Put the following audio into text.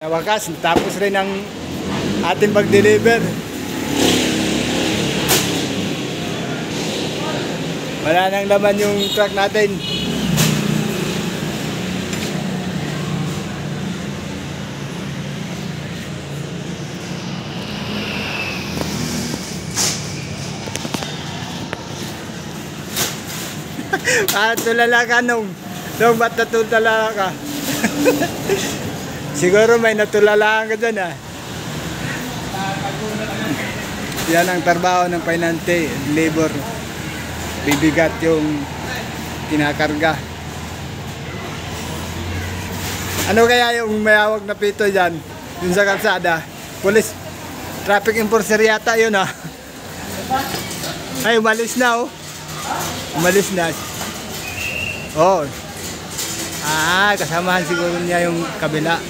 Sa wakas, tapos rin ang ating pag-deliver. Wala nang laman yung truck natin. Tulala ka nung ba't natulala ka? Siguro may natulalaan ka dyan ah. Yan ang trabaho ng Painante, labor. Bibigat yung kinakarga. Ano kaya yung mayawag na pito dyan? Yun sa kalsada? Police, traffic enforcer yata yun ah. Ay, umalis na oh. Umalis na. Oh. Kasamahan siguro niya yung kabila.